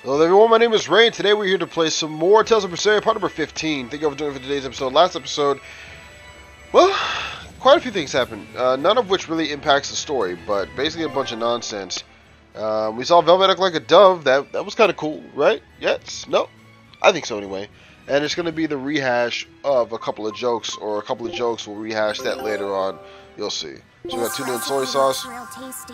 Hello everyone, my name is Ray, and today we're here to play some more Tales of Berseria, part number 15. Thank you all for joining for today's episode. Last episode, well, quite a few things happened, none of which really impacts the story, but basically a bunch of nonsense. We saw Velvet act like a dove. That was kind of cool, right? Yes? No? I think so anyway. And it's going to be the rehash of a couple of jokes, or a couple of jokes. We'll rehash that later on. You'll see. So we got tuna and soy sauce. Real tasty.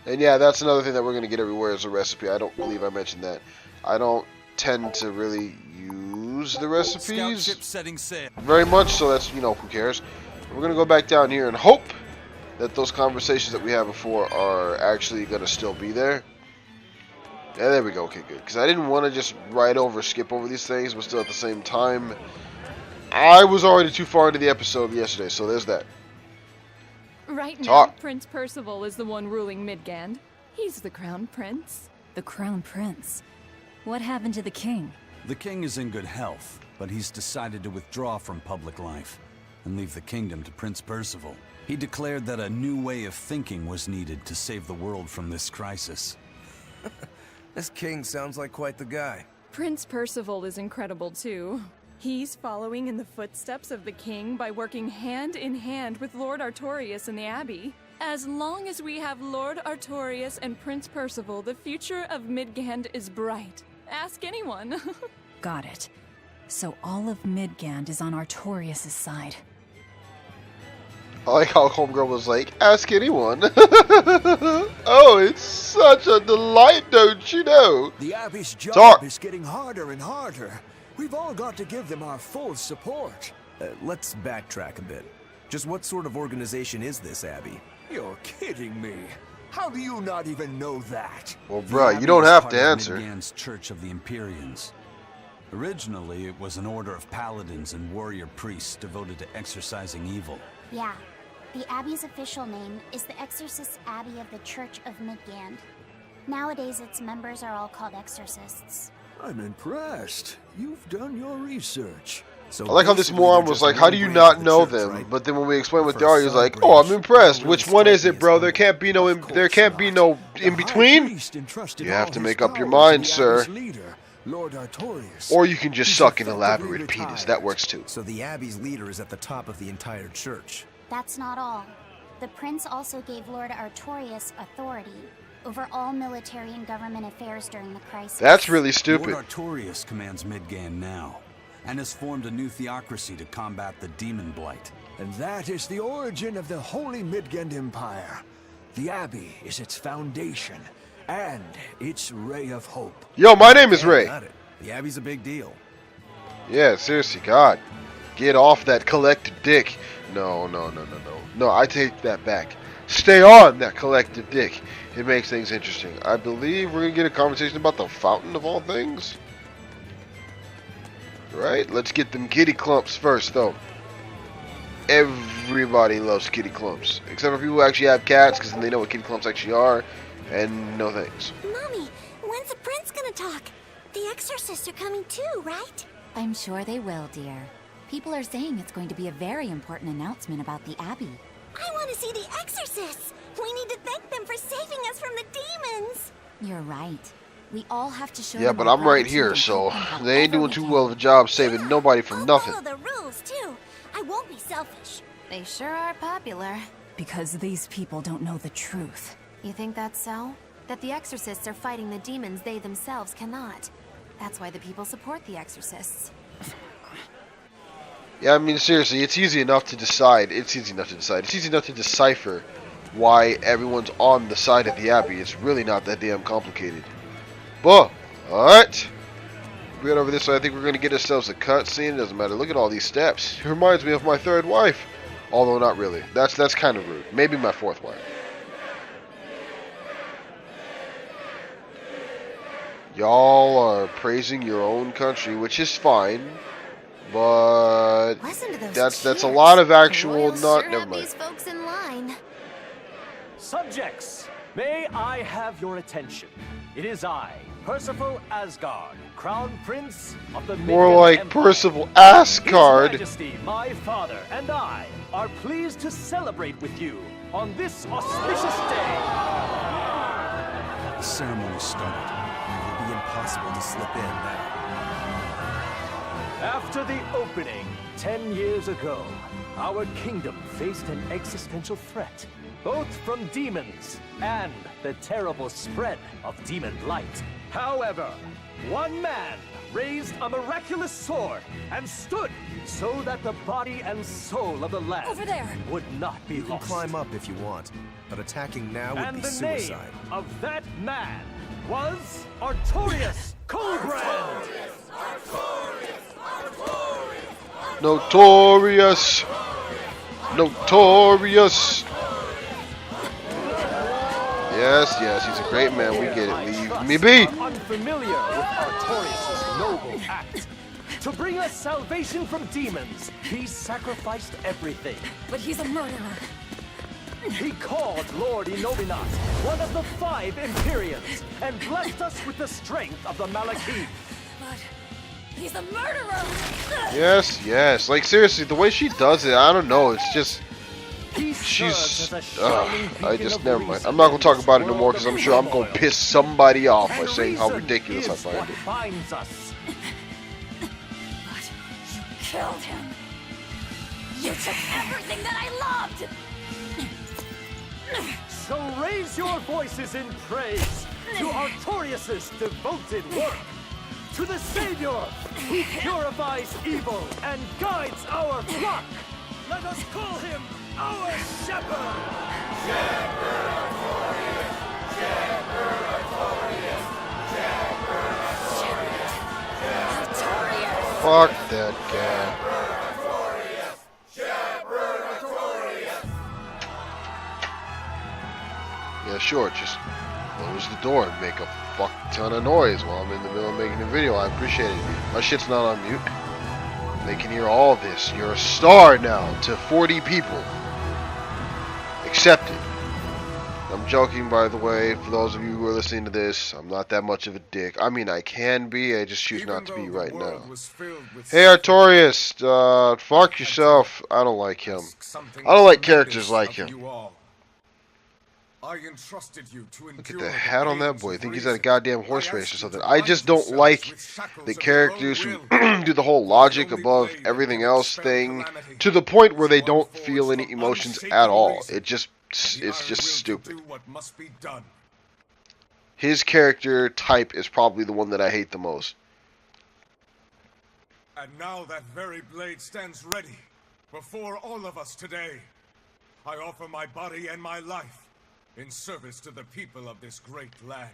And yeah, that's another thing that we're going to get everywhere is a recipe. I don't believe I mentioned that. I don't tend to really use the recipes very much, so that's, who cares. We're going to go back down here and hope that those conversations that we had before are actually going to still be there. Yeah, there we go. Okay, good. Because I didn't want to just skip over these things, but still at the same time, I was already too far into the episode yesterday, so there's that. Right now, Prince Percival is the one ruling Midgand. He's the Crown Prince. The Crown Prince? What happened to the king? The king is in good health, but he's decided to withdraw from public life and leave the kingdom to Prince Percival. He declared that a new way of thinking was needed to save the world from this crisis. This king sounds like quite the guy. Prince Percival is incredible too. He's following in the footsteps of the king by working hand in hand with Lord Artorius and the Abbey. As long as we have Lord Artorius and Prince Percival, the future of Midgand is bright. Ask anyone. Got it. So all of Midgand is on Artorius' side. I like how Homegirl was like, ask anyone. Oh, it's such a delight, don't you know? The Abbey's job is getting harder and harder. We've all got to give them our full support. Let's backtrack a bit. Just what sort of organization is this Abbey? You're kidding me. How do you not even know that? Well, bruh, you don't have to answer. Midgand's Church of the Empyreans. Originally, it was an order of paladins and warrior priests devoted to exorcising evil. Yeah. The Abbey's official name is the Exorcist Abbey of the Church of Midgand. Nowadays, its members are all called exorcists. I'm impressed. You've done your research. So I like how this moron was like, how do you not know them? Right? But then when we explain what they are, he's like, oh, I'm impressed. Which one is it, bro? There can't be no in between. You have to make up your mind, sir. Or you can just suck an elaborate penis. That works too. So the Abbey's leader is at the top of the entire church. That's not all. The prince also gave Lord Artorius authority over all military and government affairs during the crisis. That's really stupid. Lord Artorius commands Midgand now, and has formed a new theocracy to combat the demon blight. And that is the origin of the Holy Midgand Empire. The Abbey is its foundation, and its ray of hope. Yo, my name is Ray. Got it. The Abbey's a big deal. Yeah, seriously, God. Get off that collected dick. No, I take that back. Stay on that collective dick. It makes things interesting. I believe we're going to get a conversation about the fountain of all things. Right? Let's get them kitty clumps first, though. Everybody loves kitty clumps. Except for people who actually have cats, because then they know what kitty clumps actually are. And no thanks. Mommy, when's the prince gonna talk? The exorcists are coming too, right? I'm sure they will, dear. People are saying it's going to be a very important announcement about the Abbey. I want to see the exorcists! We need to thank them for saving us from the demons! You're right. We all have to show Yeah, them but our I'm right gratitude here, and so help they ain't however doing we too can. well of a job saving nobody from nothing. I'll follow the rules, too. I won't be selfish. They sure are popular. Because these people don't know the truth. You think that's so? That the exorcists are fighting the demons they themselves cannot. That's why the people support the exorcists. Yeah, I mean, seriously, it's easy enough to decide. It's easy enough to decipher why everyone's on the side of the Abbey. It's really not that damn complicated. But, alright. We got over this, so I think we're going to get ourselves a cutscene. It doesn't matter. Look at all these steps. It reminds me of my third wife. Although, not really. That's kind of rude. Maybe my fourth wife. Y'all are praising your own country, which is fine. But that's a lot of actual never mind. These folks in line. Subjects, may I have your attention? It is I, Percival Asgard, Crown Prince of the More Midgand like Empire. Percival Asgard. His Majesty, my father, and I are pleased to celebrate with you on this auspicious day. The ceremony started. There will be an impossible to slip in now. After the opening, 10 years ago, our kingdom faced an existential threat, both from demons and the terrible spread of demon blight. However, one man raised a miraculous sword and stood so that the body and soul of the land Over there. would not be You can lost. climb up if you want, but attacking now would And be the suicide. name of that man was Artorias Coldbrand. Notorious. Notorious. Yes, yes, he's a great man. We get it. Leave me be. I'm unfamiliar with Artorias' noble act. To bring us salvation from demons, he sacrificed everything. But he's a murderer. He called Lord Inominat, one of the 5 Empyreans, and blessed us with the strength of the Malachim. But he's a murderer. Yes, yes. Like, seriously, the way she does it, I don't know. It's just... He She's... serves as a shining I beacon just... of Never mind. reason I'm not going to talk in about it this no more world because of I'm sure I'm going to turmoil. piss somebody off by And saying how reason ridiculous I is find what it. binds us. But you killed him. You took everything that I loved. So raise your voices in praise to Artorias' devoted work, to the Savior who purifies evil and guides our flock. Let us call him our shepherd. Fuck that guy. Yeah, sure, just close the door and make a fuck ton of noise while I'm in the middle of making a video. I appreciate it. My shit's not on mute. They can hear all this. You're a star now to 40 people. Accept it. I'm joking, by the way. For those of you who are listening to this, I'm not that much of a dick. I mean, I can be. I just choose not to be right now. Hey, Artorias, fuck yourself. I don't like him. I don't like characters like him. Look at the hat on that boy. I think he's at a goddamn horse race or something. I just don't like the characters who do the whole logic above everything else thing to the point where they don't feel any emotions at all. It's just stupid. His character type is probably the one that I hate the most. And now that very blade stands ready before all of us today. I offer my body and my life in service to the people of this great land.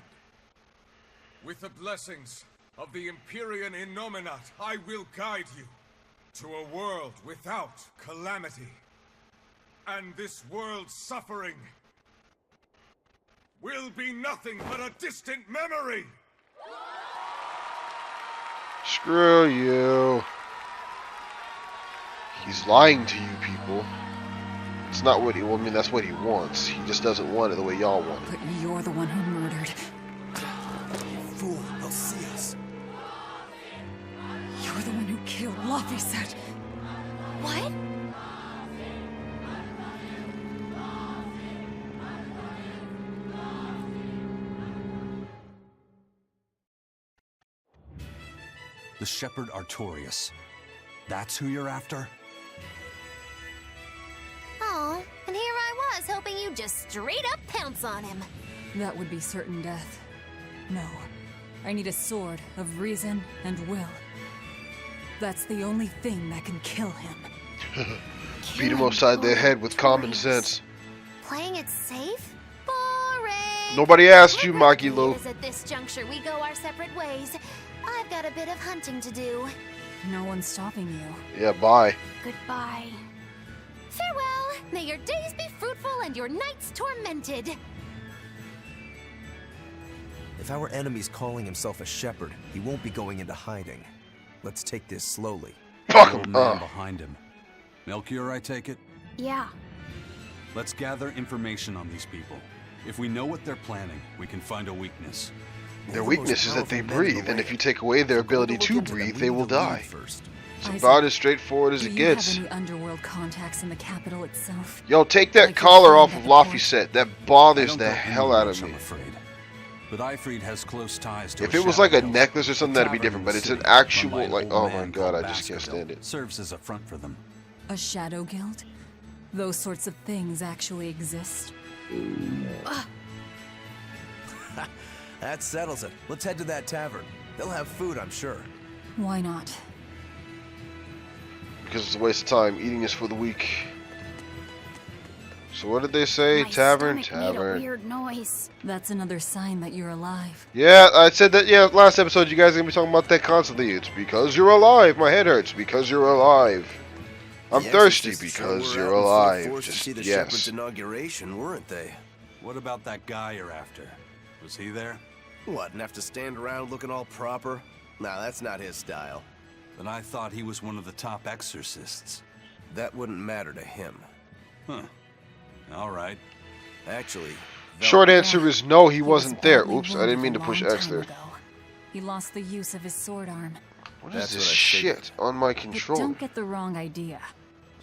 With the blessings of the Empyrean Innominat, I will guide you to a world without calamity. And this world's suffering will be nothing but a distant memory! Screw you. He's lying to you people. It's not what he... Well, I mean, that's what he wants. He just doesn't want it the way y'all want it. But you're the one who murdered. Fool, they'll see us. You're the one who killed Laphicet. What? The shepherd Artorias. That's who you're after? Oh, and here I was hoping you'd just straight up pounce on him. That would be certain death. No. I need a sword of reason and will. That's the only thing that can kill him. Beat him upside the head with common sense. Playing it safe? Boring! Nobody asked you, What Maki Lou. is at this juncture we go our separate ways. I've got a bit of hunting to do. No one's stopping you. Yeah, bye. Goodbye. Farewell! May your days be fruitful and your nights tormented. If our enemy's calling himself a shepherd, he won't be going into hiding. Let's take this slowly. Fuck Old him. man behind him. Melchior, I take it? Yeah. Let's gather information on these people. If we know what they're planning, we can find a weakness. Their weakness is that they breathe, and if you take away their ability to breathe, they will die. First. It's Isaac, about as straightforward as do it you gets. have any underworld contacts in the capital itself? Yo, take that Like collar your off friend of at the port? Laphicet. That I bothers don't the go hell anywhere out of much, me. I'm afraid. But Ifrit has close ties to If a it was like a shadow necklace or guild. something, The that'd be tavern different. in But the it's an city, run actual, by an like, old oh my man god, called I just can't stand it. Serves as a front for them. A shadow guild? Those sorts of things actually exist. That settles it. Let's head to that tavern. They'll have food, I'm sure. Why not? Because it's a waste of time. Eating is for the weak. So what did they say? My Tavern? stomach made a Tavern. weird noise. That's another sign that you're alive. Yeah, I said that, yeah, last episode you guys are going to be talking about that constantly. It's because you're alive. My head hurts because you're alive. I'm The thirsty Exorcists because sure you're were out in full alive. force to Just, see the yes. shepherd's inauguration, weren't they? What about that guy you're after? Was he there? What, and have to stand around looking all proper? Nah, that's not his style. Then I thought he was one of the top exorcists. That wouldn't matter to him. Huh. All right. Actually, Short answer is no, he wasn't there. badly Oops, I didn't mean to wounded push a long X time there. ago. He lost the use of his sword arm. What is That's this what I shit figured. on my But controller? don't get the wrong idea.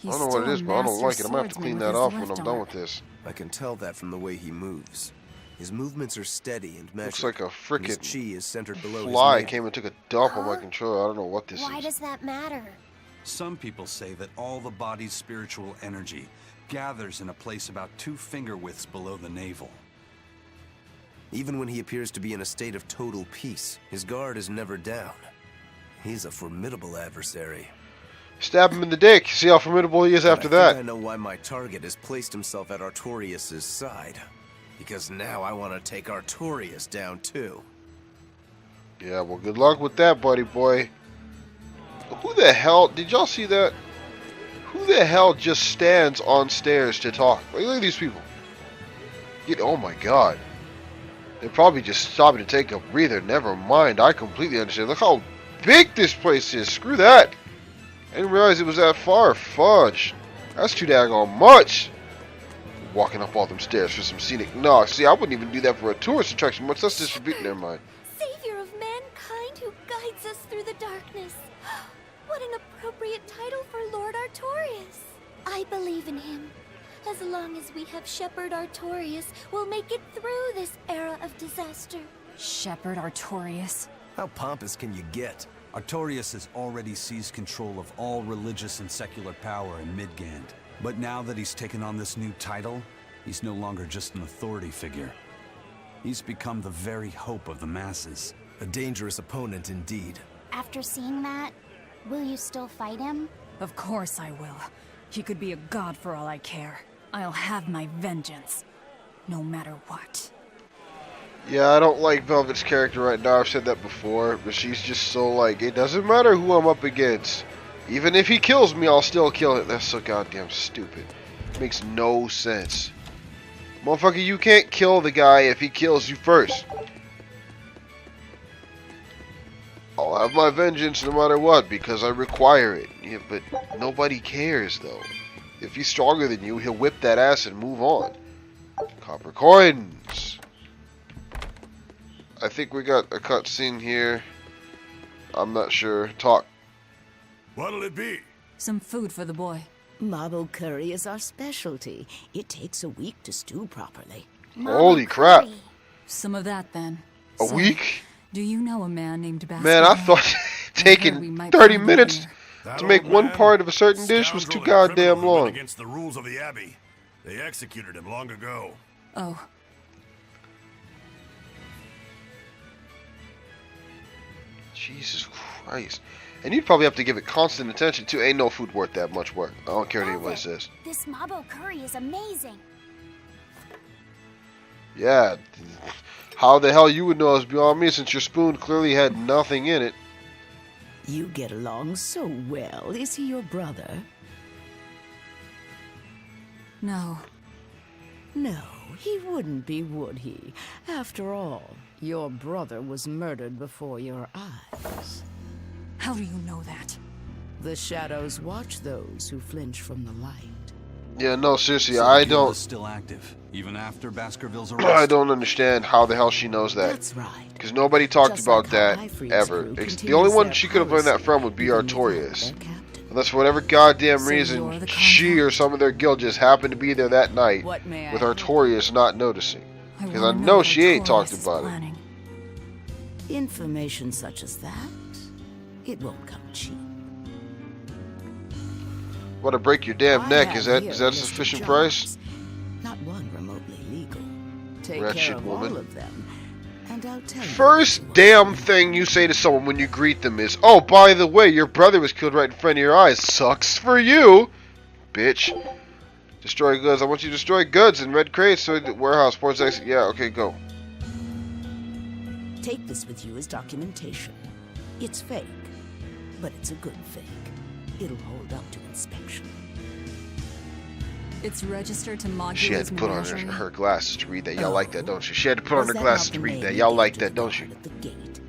I don't know what it is, but I don't like it. I'm gonna have to clean that off when I'm done with this. I can tell that from the way he moves. His movements are steady and measured. Looks like a and his frickin' chi is centered below fly his came and took a dump on my controller. I don't know what this Why is. does that matter? Some people say that all the body's spiritual energy gathers in a place about 2 finger widths below the navel. Even when he appears to be in a state of total peace, his guard is never down. He's a formidable adversary. Stab him in the dick. See how formidable he is after But I think that. I know why my target has placed himself at Artorias' side. Because now I want to take Artorias down too. Yeah, well, good luck with that, buddy boy. Who the hell? Did y'all see that? Who the hell just stands on stairs to talk? Like, look at these people. Oh my god. They're probably just stopping to take a breather. Never mind. I completely understand. Look how big this place is. Screw that. I didn't realize it was that far. Fudge. That's too daggone much. Walking up all them stairs for some scenic. No, see, I wouldn't even do that for a tourist attraction. Much less this for people. Never mind. Savior of mankind who guides us through the darkness. What an appropriate title for Lord Artorias. I believe in him. As long as we have Shepherd Artorias, we'll make it through this era of disaster. Shepherd Artorias? How pompous can you get? Artorias has already seized control of all religious and secular power in Midgand. But now that he's taken on this new title, he's no longer just an authority figure. He's become the very hope of the masses. A dangerous opponent indeed. After seeing that, will you still fight him? Of course I will. He could be a god for all I care. I'll have my vengeance. No matter what. Yeah, I don't like Velvet's character right now. I've said that before. But she's just so like, it doesn't matter who I'm up against. Even if he kills me, I'll still kill him. That's so goddamn stupid. Makes no sense. Motherfucker, you can't kill the guy if he kills you first. I'll have my vengeance no matter what, because I require it. Yeah, but nobody cares, though. If he's stronger than you, he'll whip that ass and move on. Copper coins. I think we got a cutscene here. I'm not sure. Talk. What'll it be? Some food for the boy. Marble curry is our specialty. It takes a week to stew properly. Holy crap. Some of that, then. A Say, week? Do you know a man named Baskerville? Man, I thought taking 30 minutes to make one part of a certain dish was too goddamn long. Against the rules of the Abbey. They executed him long ago. Oh. Jesus Christ. And you'd probably have to give it constant attention too. Ain't no food worth that much work. I don't care what anybody says. This mabo curry is amazing. Yeah. How the hell you would know is beyond me, since your spoon clearly had nothing in it. You get along so well. Is he your brother? No. No, he wouldn't be, would he? After all, your brother was murdered before your eyes. How do you know that? The shadows watch those who flinch from the light. Yeah, no, seriously, So I the guild don't. is still active, even after Baskerville's arrest. I don't understand how the hell she knows that. That's right. Because nobody talked Just about like how that Ifrit's ever. crew The continues only one their she could have learned that policy from would be even without Artorias. their captain. Unless for whatever goddamn So you're reason, the she contact? or some of their guild just happened to be there that night What may I with help? Artorias not noticing. Because I wanna know what she ain't Artorias talked is about it. planning. Information such as that, it won't come cheap. What, to break your damn neck? Is that sufficient price? Not one remotely legal. Take Wretched care of woman. all of them, and I'll tell you. First damn thing you say to someone when you greet them is, "Oh, by the way, your brother was killed right in front of your eyes. Sucks for you, bitch." Destroy goods. I want you to destroy goods in red crates. So the warehouse. Ports exit. Yeah. Okay. Go. Take this with you as documentation. It's fake, but it's a good fake. It'll hold up to inspection. It's registered to Mogula's She had to put on menagerie. her glasses to read that. Y'all like that, don't you? She had to put on Was her that glasses not to the read name that. you Y'all gave like to that, the don't you? guard at the gate?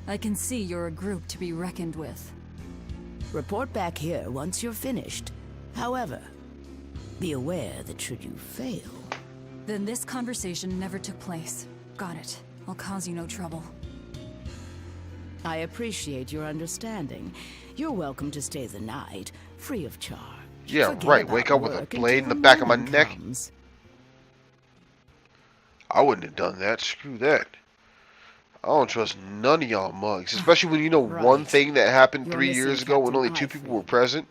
I can see you're a group to be reckoned with. Report back here once you're finished. However, be aware that should you fail... Then this conversation never took place. Got it. I'll cause you no trouble. I appreciate your understanding. You're welcome to stay the night, free of charge. Yeah, Forget right. about Wake up with a work blade in until the back of my morning neck. comes. I wouldn't have done that. Screw that. I don't trust none of y'all mugs. Especially when you know one Right. thing that happened You're 3 missing years ago when Captain only 2 people Ivory. were present.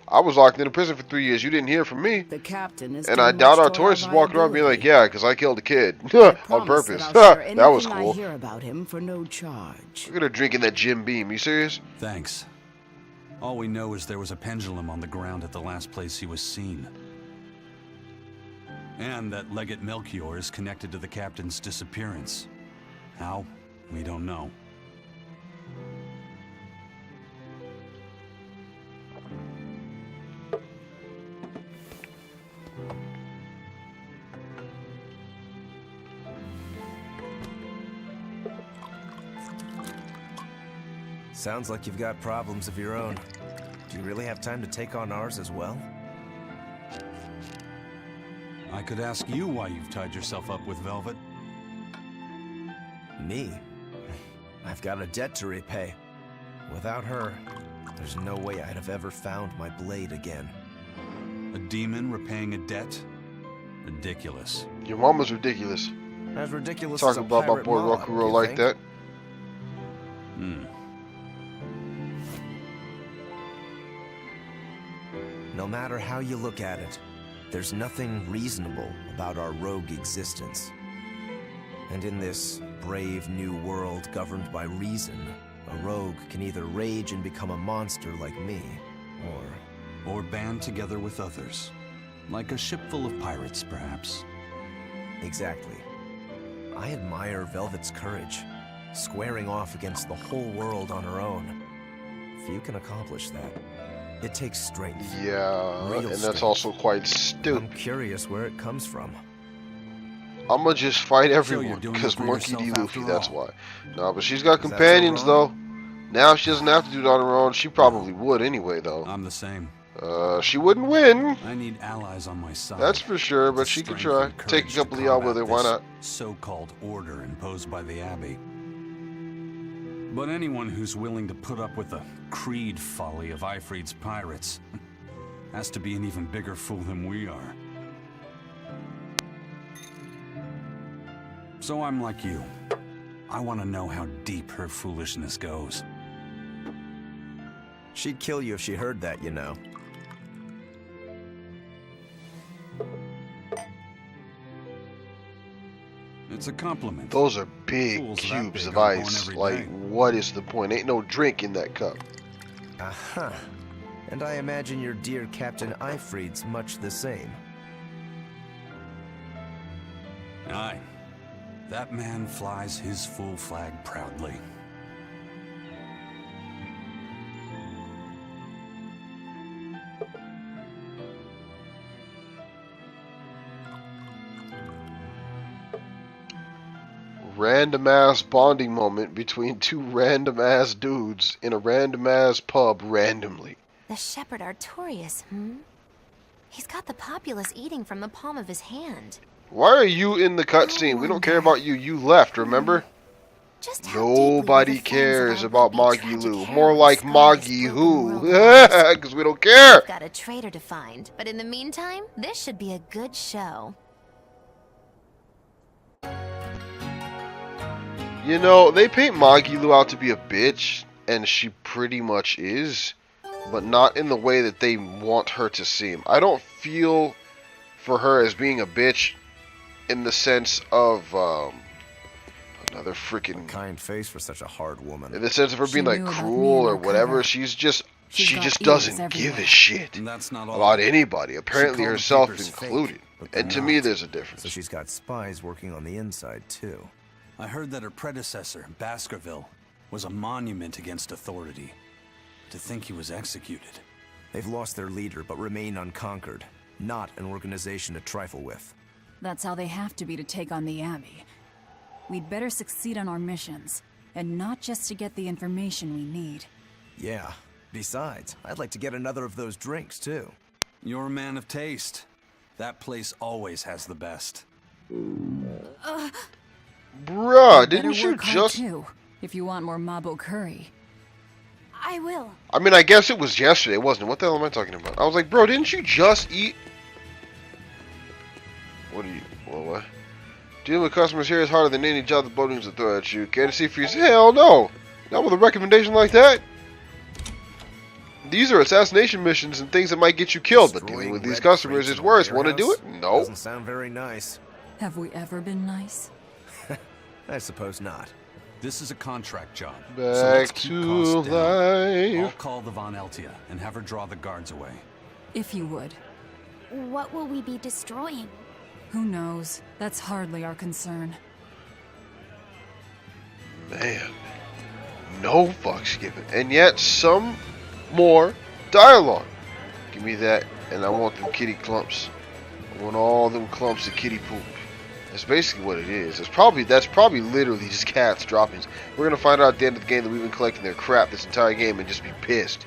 I was locked in a prison for 3 years. You didn't hear from me. The captain is And too I much doubt toward Artorias is walking around being like, viability. yeah, because I killed a kid. I On promise purpose. That, I'll share That was anything cool. I hear about him for no charge. Look at her drinking that Jim Beam. You serious? Thanks. All we know is there was a pendulum on the ground at the last place he was seen. And that Legate Melchior is connected to the captain's disappearance. How? We don't know. Sounds like you've got problems of your own. Do you really have time to take on ours as well? I could ask you why you've tied yourself up with Velvet. Me? I've got a debt to repay. Without her, there's no way I'd have ever found my blade again. A demon repaying a debt? Ridiculous. Your mama's ridiculous. As ridiculous Talking as a about my pirate boy mob, Rokuro you like think? that. No matter how you look at it, there's nothing reasonable about our rogue existence. And in this brave new world governed by reason, a rogue can either rage and become a monster like me, Or band together with others. Like a ship full of pirates, perhaps. Exactly. I admire Velvet's courage, squaring off against the whole world on her own. Few can accomplish that. It takes strength. Yeah, Real and that's strength. also quite stupid. I'm curious where it comes from. I'ma just fight you're everyone, doing because it for Monkey D. yourself Luffy, after that's all. why. No, but she's got Is that so companions, though. wrong? Now she doesn't have to do it on her own. She probably would anyway, though. I'm the same. She wouldn't win. I need allies on my side. That's for sure, but The she could strength try. and Take a courage couple to of y'all with combat her, why this not? So-called order imposed by the Abbey. But anyone who's willing to put up with the creed folly of Ifrit's pirates has to be an even bigger fool than we are. So I'm like you. I want to know how deep her foolishness goes. She'd kill you if she heard that, you know. It's a compliment. Those are big Fools that cubes big of are born ice. every Like, day. what is the point? Ain't no drink in that cup. Aha. And I imagine your dear Captain Ifrit's much the same. Aye. That man flies his full flag proudly. Random ass bonding moment between two random ass dudes in a random ass pub randomly. The shepherd Artorias, hmm? He's got the populace eating from the palm of his hand. Why are you in the cutscene? We don't care about you. You left, remember? Just how deeply Nobody will the cares fans of about our would-be Moggy tragic Lou. hero More like scar his Moggy broken Who. world lives? Because we don't care. We've got a traitor to find, but in the meantime, this should be a good show. You know, they paint Magilu out to be a bitch, and she pretty much is, but not in the way that they want her to seem. I don't feel for her as being a bitch in the sense of another freaking kind face for such a hard woman. In the sense of her being like cruel or whatever. She just doesn't give a shit about anybody, apparently herself included. And to me, there's a difference. So she's got spies working on the inside too. I heard that her predecessor, Baskerville, was a monument against authority. To think he was executed. They've lost their leader, but remain unconquered. Not an organization to trifle with. That's how they have to be to take on the Abbey. We'd better succeed on our missions, and not just to get the information we need. Yeah. Besides, I'd like to get another of those drinks, too. You're a man of taste. That place always has the best. Bruh, didn't you just... Too, if you want more Mabo curry. I will. I mean, I guess it was yesterday, wasn't it? What the hell am I talking about? I was like, bro, didn't you just eat... What? Dealing with customers here is harder than any job the buildings will throw at you. Care to see for yourself? Hell no! Not with a recommendation like that. These are assassination missions and things that might get you killed, but dealing with these customers is worse. Want to do it? No. Doesn't sound very nice. Have we ever been nice? I suppose not. This is a contract job. Back to life. I'll call the Von Eltia and have her draw the guards away. If you would. What will we be destroying? Who knows? That's hardly our concern. Man. No fucks given. And yet, some more dialogue. Give me that, and I want them kitty clumps. I want all them clumps of kitty poop. That's basically what it is. That's probably literally just cats droppings. We're gonna find out at the end of the game that we've been collecting their crap this entire game and just be pissed.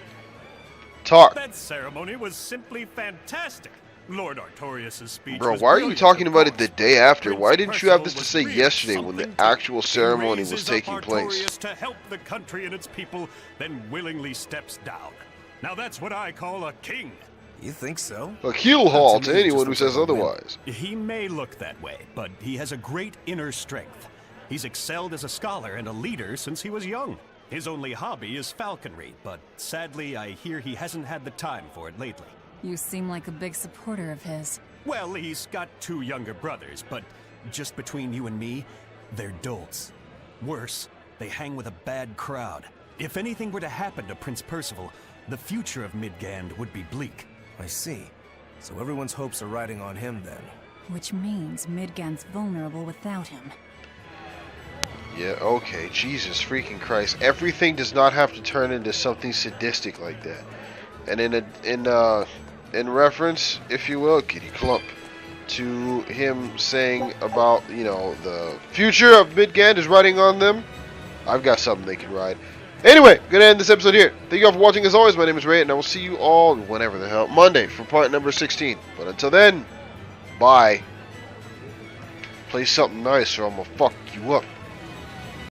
Talk. That ceremony was simply fantastic. Lord Artorias' speech. Bro, why are you talking about it the day after? Why didn't you have this to say yesterday when the actual ceremony was taking place? To help the country and its people, then willingly steps down. Now that's what I call a king. You think so? A heel haul to anyone who says otherwise. He may look that way, but he has a great inner strength. He's excelled as a scholar and a leader since he was young. His only hobby is falconry, but sadly I hear he hasn't had the time for it lately. You seem like a big supporter of his. Well, he's got 2 younger brothers, but just between you and me, they're dolts. Worse, they hang with a bad crowd. If anything were to happen to Prince Percival, the future of Midgand would be bleak. I see. So everyone's hopes are riding on him then. Which means Midgand's vulnerable without him. Yeah, okay, Jesus freaking Christ. Everything does not have to turn into something sadistic like that. And in reference, if you will, kitty clump, to him saying about, you know, the future of Midgand is riding on them, I've got something they can ride. Anyway, gonna end this episode here. Thank you all for watching. As always, my name is Ray, and I will see you all whenever the hell, Monday for part number 16. But until then, bye. Play something nice or I'm gonna fuck you up.